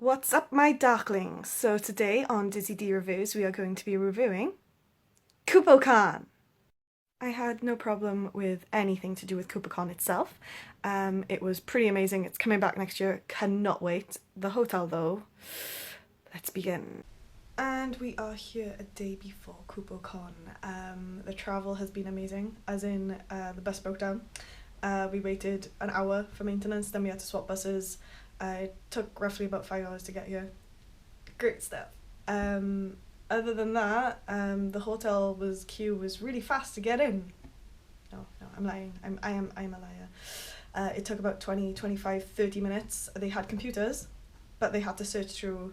What's up, my darklings? So today on Dizzy D Reviews we are going to be reviewing Kupocon. I had no problem with anything to do with Kupocon itself. It was pretty amazing. It's coming back next year. Cannot wait. The hotel though, let's begin. And we are here a day before Kupocon. The travel has been amazing, as in the bus broke down. We waited an hour for maintenance, then we had to swap buses. It took roughly about 5 hours to get here. Great stuff. Other than that, the hotel queue was really fast to get in. No, I'm lying. I am a liar. It took about 20, 25, 30 minutes. They had computers, but they had to search through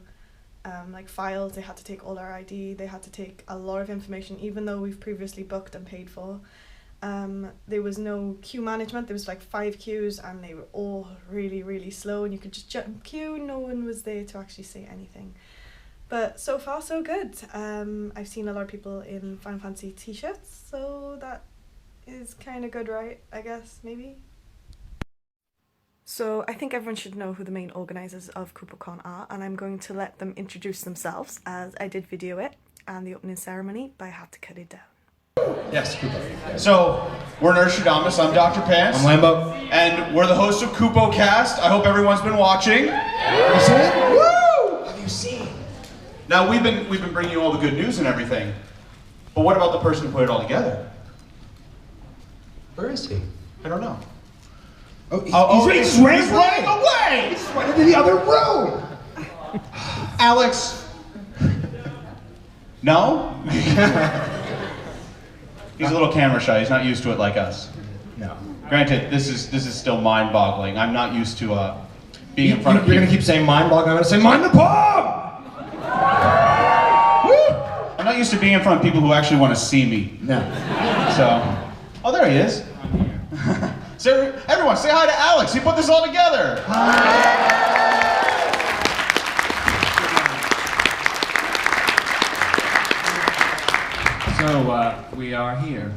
like files. They had to take all our ID. They had to take a lot of information, even though we've previously booked and paid for. There was no queue management. There was like 5 queues and they were all really slow, and you could just jump queue. No one was there to actually say anything. But so far so good. I've seen a lot of people in Final Fantasy t-shirts, so that is kind of good, right? I guess, maybe? So I think everyone should know who the main organisers of Kupocon are, and I'm going to let them introduce themselves, as I did video it and the opening ceremony, but I had to cut it down. Yes, Kupo. So, we're Nerstradamus, I'm Dr. Pants. I'm Lambo. And we're the hosts of Kupocast. I hope everyone's been watching. Have you seen? Woo! Have you seen? Now, we've been bringing you all the good news and everything. But what about the person who put it all together? Where is he? I don't know. He's running away! He's running to the other room! Alex. No? He's a little camera shy. He's not used to it like us. No. Granted, this is still mind-boggling. I'm not used to being in front of people. You're gonna keep saying mind-boggling. I'm gonna say mind the pub! Woo! I'm not used to being in front of people who actually want to see me. No. So, oh, there he is. So, everyone, say hi to Alex. He put this all together. Hi. So we are here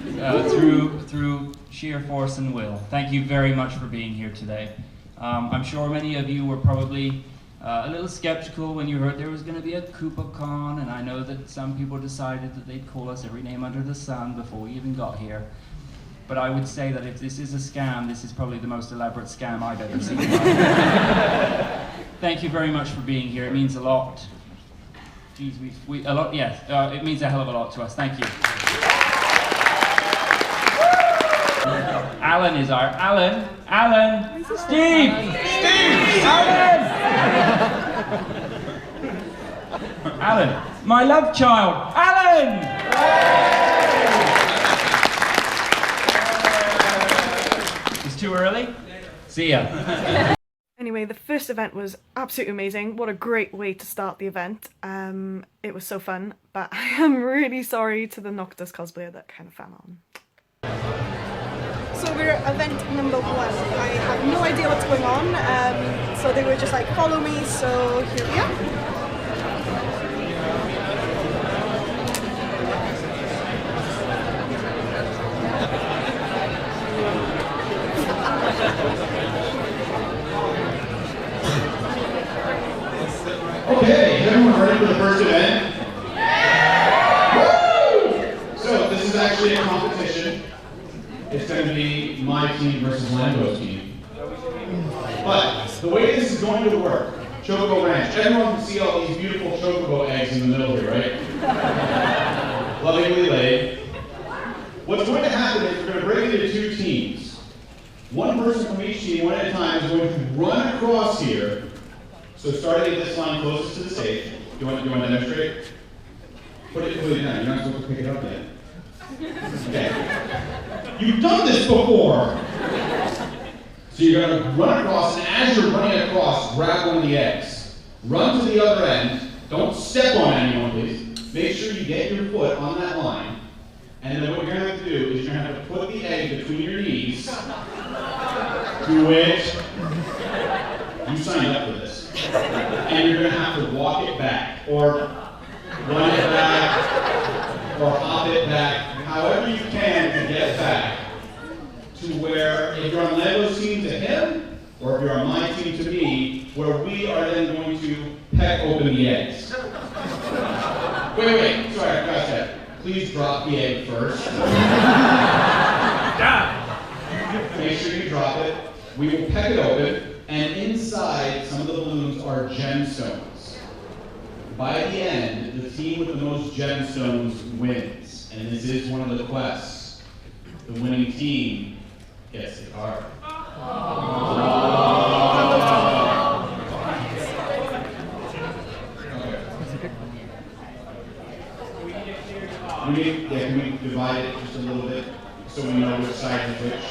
through sheer force and will. Thank you very much for being here today. I'm sure many of you were probably a little skeptical when you heard there was going to be a Kupocon, and I know that some people decided that they'd call us every name under the sun before we even got here. But I would say that if this is a scam, this is probably the most elaborate scam I've ever seen. Thank you very much for being here. It means a lot. Geez, a lot, yes. It means a hell of a lot to us. Thank you. Alan is our Alan. Steve. Alan. Alan, my love child. Alan. It's too early. See ya. Anyway, the first event was absolutely amazing. What a great way to start the event. It was so fun, but I am really sorry to the Noctis cosplayer that kind of fell on. So we're at event number 1. I have no idea what's going on, so they were just like, follow me, so here we are. Okay, is everyone ready for the first event? Yeah! Woo! So, this is actually a competition. It's going to be my team versus Lambo's team. But, the way this is going to work, Chocobo Ranch, everyone can see all these beautiful Chocobo eggs in the middle here, right? Lovingly laid. What's going to happen is we're going to break it into 2 teams. One person from each team, one at a time, is going to run across here. So starting at this line closest to the stage, do you want to demonstrate? Put it down, you're not supposed to pick it up yet. Okay. You've done this before! So you're going to run across, and as you're running across, grab one of the eggs. Run to the other end, don't step on anyone please. Make sure you get your foot on that line. And then what you're going to have to do is you're going to have to put the egg between your knees. Do it. You signed up for this. And you're going to have to walk it back, or run it back, or hop it back, however you can to get back to where, if you're on Lego's team to him, or if you're on my team to me, where we are then going to peck open the eggs. Wait, sorry, I forgot to say. Please drop the egg first. Make sure you drop it. We will peck it open, and inside, some of the balloons are gemstones. By the end, the team with the most gemstones wins, and this is one of the quests. The winning team gets the card. Okay. Can we divide it just a little bit so we know which side is which?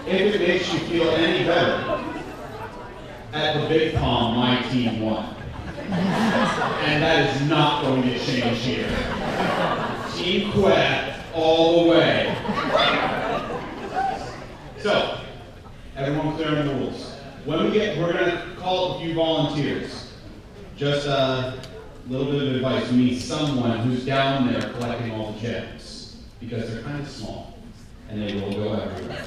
If it makes you feel any better, at the big palm, my team won. And that is not going to change here. Team Quet all the way. So, everyone clear on the rules. When we're going to call a few volunteers. Just a little bit of advice. We need someone who's down there collecting all the gems. Because they're kind of small. And they will go everywhere.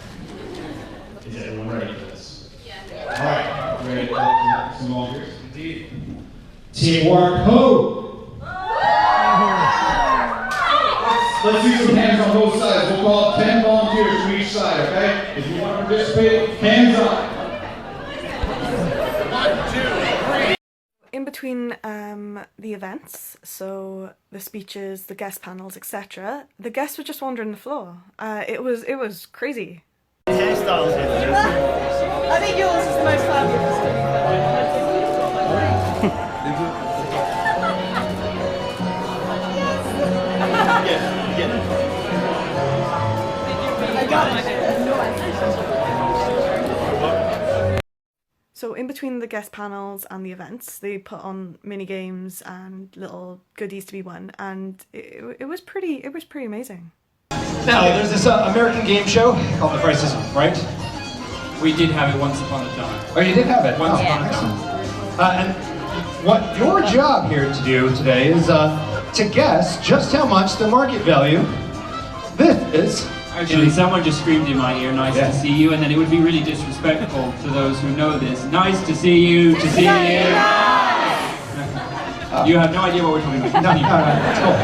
Is everyone ready for this? Yeah. All right. Ready to collect some volunteers? Indeed. Teamwork, who? Let's use some hands on both sides. We'll call 10 volunteers from each side, okay? If you want to participate, hands up. 1, 2, 3. In between the events, so the speeches, the guest panels, etc., the guests would just wander on the floor. It was crazy. Hairstyles. I think yours is the most fabulous. I got it. So in between the guest panels and the events, they put on mini games and little goodies to be won, and it was pretty amazing. Now, there's this American game show called The Price is Right. We did have it once upon a time. Oh, you did have it? Once oh, upon a excellent. time. And what your job here to do today is to guess just how much the market value this is. Actually, someone just screamed in my ear, "Nice to see you," and then it would be really disrespectful to those who know this. Nice to see you, to see you. You have no idea what we're talking about. No, that's cool.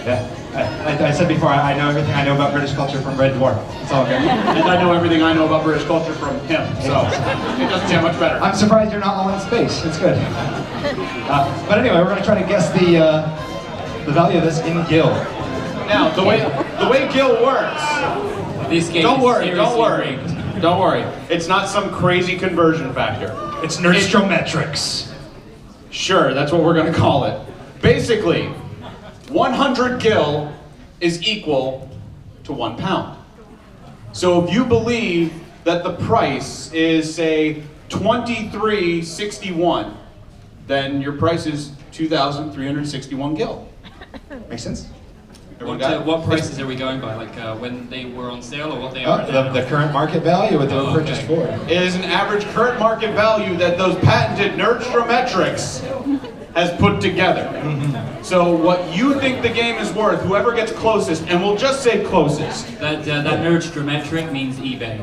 Yeah. I said before, I know everything I know about British culture from Red Dwarf. It's all good. And I know everything I know about British culture from him, so it doesn't get much better. I'm surprised you're not all in space. It's good. But anyway, we're going to try to guess the value of this in gil. Now, the way Gil works. This game Don't is worry. seriously rigged. Don't worry. It's not some crazy conversion factor. It's nerdstrometrics. Sure, that's what we're going to call it. Basically, 100 gil is equal to 1 pound. So if you believe that the price is, say, $23.61, then your price is 2,361 gil. Makes sense? What prices are we going by? Like when they were on sale, or what they are now? The current market value, what they were purchased for. It is an average current market value that those patented nerdstrometrics has put together. So what you think the game is worth, whoever gets closest, and we'll just say closest. That nerdstrometric means eBay.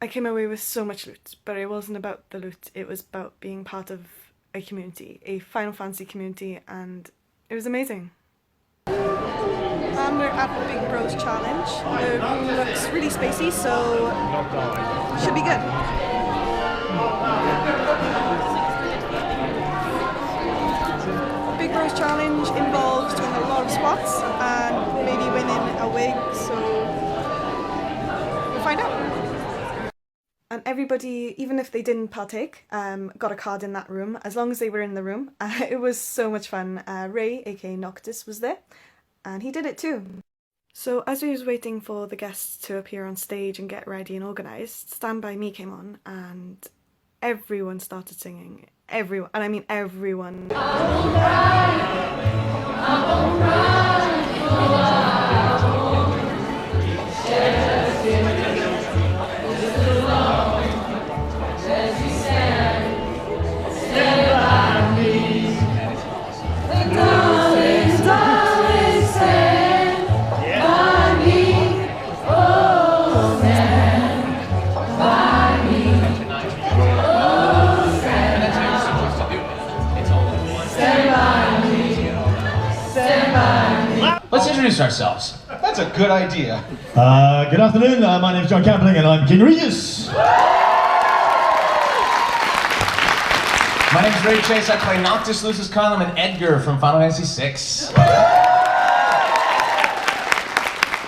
I came away with so much loot, but it wasn't about the loot, it was about being part of a community, a Final Fantasy community, and it was amazing. We're at the Big Bros Challenge. It looks really spacey, so should be good. Big Bros Challenge involves doing a lot of spots and maybe winning a wig, so we'll find out. And everybody, even if they didn't partake, got a card in that room, as long as they were in the room. It was so much fun. Ray, aka Noctis, was there, and he did it too. So as we was waiting for the guests to appear on stage and get ready and organised, Stand By Me came on, and everyone started singing. Everyone, and I mean everyone. introduce ourselves. That's a good idea. Good afternoon, my name's John Campling and I'm King Regis. My name's Ray Chase. I play Noctis, Lucius Carlum, and Edgar from Final Fantasy VI.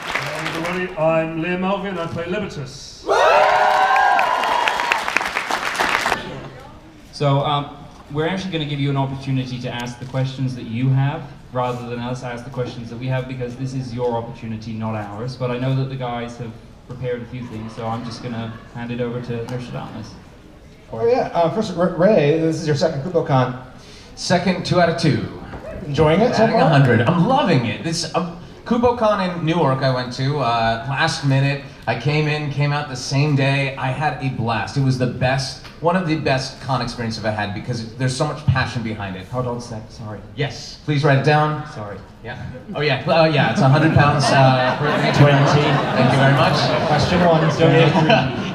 Hey everybody, I'm Liam Melvin. I play Libertus. So we're actually going to give you an opportunity to ask the questions that you have, rather than us ask the questions that we have, because this is your opportunity, not ours. But I know that the guys have prepared a few things, so I'm just going to hand it over to Nostradamus. Oh yeah, first, Ray, this is your second Kupocon. Second, 2 out of 2. Enjoying it so Batting far? 100. I'm loving it. This Kupocon in Newark I went to last minute. I came out the same day. I had a blast. It was the best, one of the best con experiences I've had because there's so much passion behind it. Hold on a sec, sorry. Yes, please write it down. Sorry. Yeah. Oh yeah. Yeah. It's 100 pounds per 20. Thank you very much. Question one.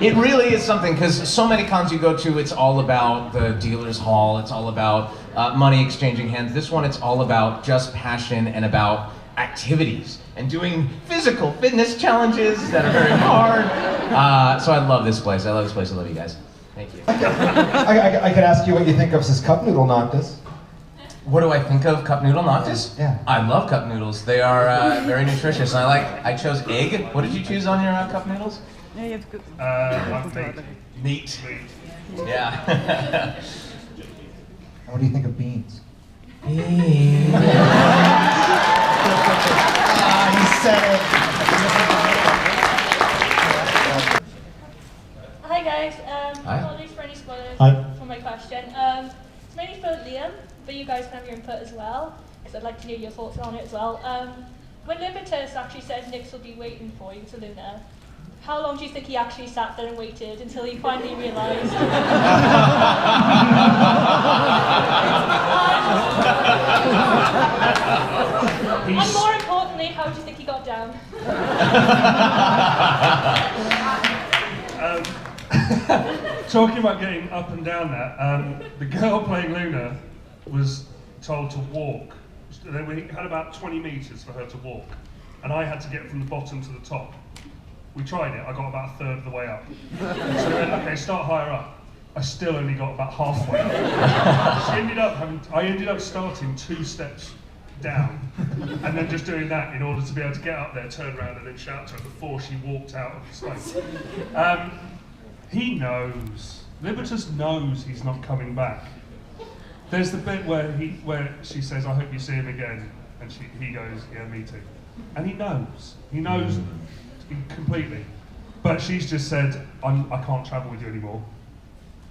It really is something because so many cons you go to, it's all about the dealer's hall. It's all about money exchanging hands. This one, it's all about just passion and about activities and doing physical fitness challenges that are very hard. So I love this place. I love this place. I love you guys. Thank you. I could ask you what you think of this cup noodle Noctis. What do I think of cup noodle Noctis? Yeah. I love cup noodles. They are very nutritious. And I chose egg. What did you choose on your cup noodles? Meat. Yeah. What do you think of beans? He said it. Hi guys, Hi. apologies for any spoilers Hi. for my question. It's mainly for Liam, but you guys can have your input as well, because I'd like to know your thoughts on it as well. When Libertus actually says Nyx will be waiting for you to Luna, how long do you think he actually sat there and waited until he finally realised? And more importantly, how do you think he got down? Talking about getting up and down there, the girl playing Luna was told to walk. We had about 20 metres for her to walk, and I had to get from the bottom to the top. We tried it, I got about a third of the way up. So we went, okay, start higher up. I still only got about halfway up. I ended up starting 2 steps down, and then just doing that in order to be able to get up there, turn around and then shout to her before she walked out of the space. He knows. Libertus knows he's not coming back. There's the bit where she says, "I hope you see him again," and he goes, "Yeah, me too." And he knows. He knows completely. But she's just said, I can't travel with you anymore.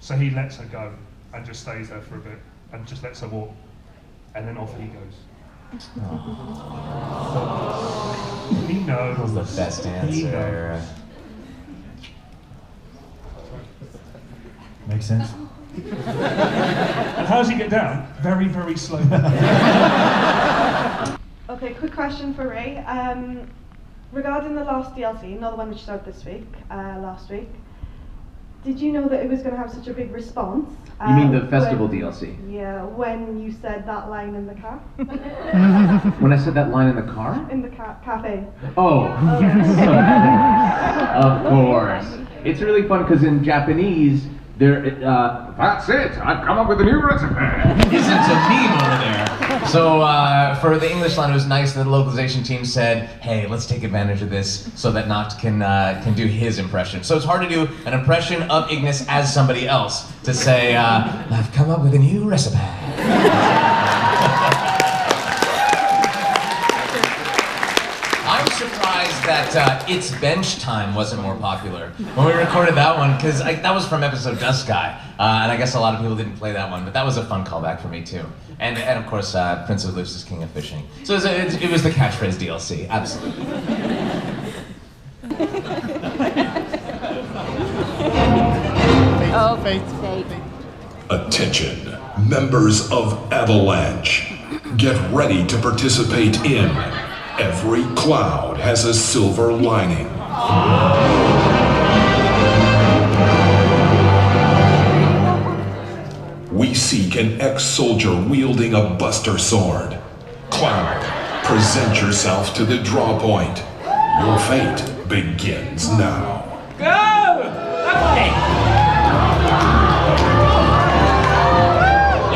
So he lets her go and just stays there for a bit and just lets her walk. And then off he goes. He knows. That was the best He knows. answer. Makes sense. And how does he get down? Very, very slowly. Okay, quick question for Ray. Regarding the last DLC, not the one which is out this week, last week, did you know that it was going to have such a big response? You mean the festival DLC? Yeah, when you said that line in the car. When I said that line in the car? In the cafe. Oh, yes. Of course. It's really fun because in Japanese, that's it, I've come up with a new recipe. Isn't a meme over there. So for the English line, it was nice that the localization team said, "Hey, let's take advantage of this so that Noct can do his impression." So it's hard to do an impression of Ignis as somebody else to say, "I've come up with a new recipe." I'm surprised that It's Bench Time wasn't more popular when we recorded that one, because that was from episode Dust Sky, and I guess a lot of people didn't play that one, but that was a fun callback for me too. And of course, Prince of Lucis, King of Fishing. So it was the catchphrase DLC, absolutely. Attention, members of Avalanche. Get ready to participate in Every Cloud Has a Silver Lining. We seek an ex-soldier wielding a Buster Sword. Cloud, Present yourself to the draw point. Your fate begins now. Go! That way!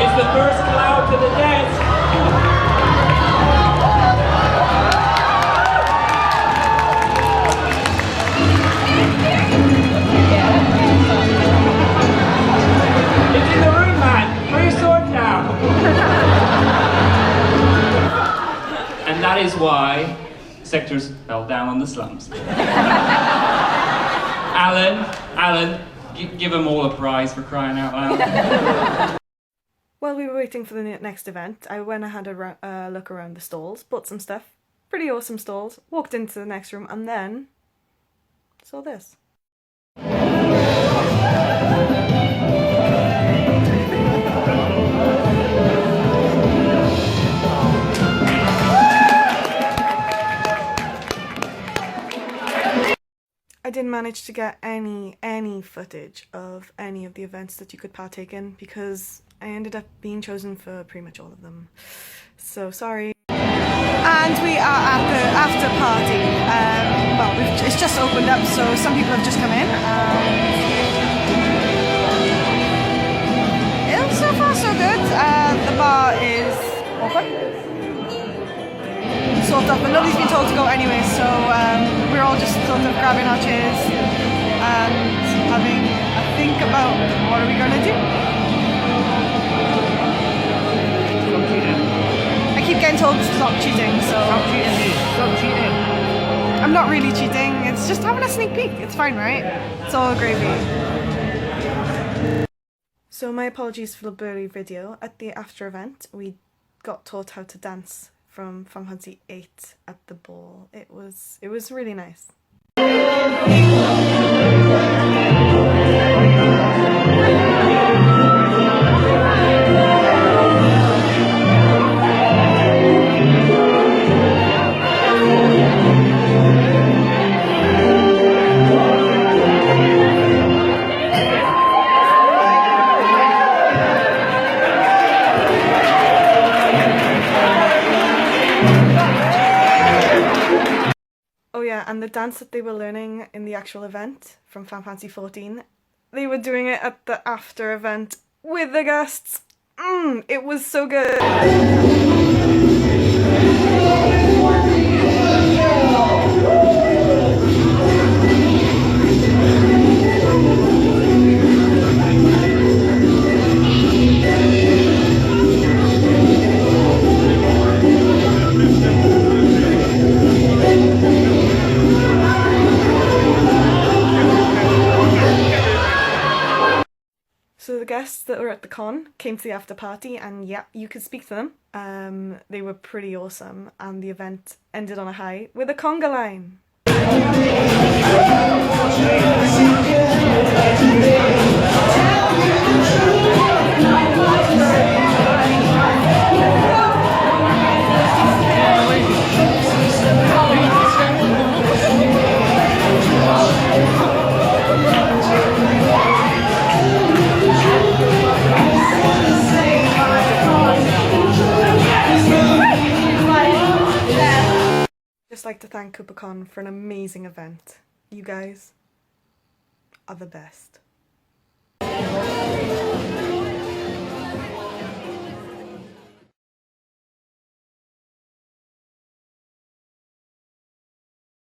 It's the first cloud to the desk. It's in the room, man. Put your sword down. And that is why sectors fell down on the slums. Alan, give them all a prize for crying out loud. While we were waiting for the next event, I went and had a look around the stalls, bought some stuff, pretty awesome stalls, walked into the next room, and then saw this. I didn't manage to get any footage of any of the events that you could partake in because I ended up being chosen for pretty much all of them. So sorry. And we are at the after party. Well, it's just opened up, so some people have just come in. So far so good. The bar is open. Sort of, but nobody's been told to go anyway, so we're all just sort of grabbing our chairs and having a think about what are we going to do. I keep getting told to stop cheating, so... Stop cheating. I'm not really cheating, it's just having a sneak peek. It's fine, right? It's all gravy. So my apologies for the blurry video. At the after event, we got taught how to dance from Final Fantasy VIII at the ball. It was really nice. Oh yeah, and the dance that they were learning in the actual event from Final Fantasy XIV, they were doing it at the after event with the guests. It was so good. So the guests that were at the con came to the after party, and yeah, you could speak to them. They were pretty awesome, and the event ended on a high with a conga line. Just like to thank Kupocon for an amazing event. You guys are the best.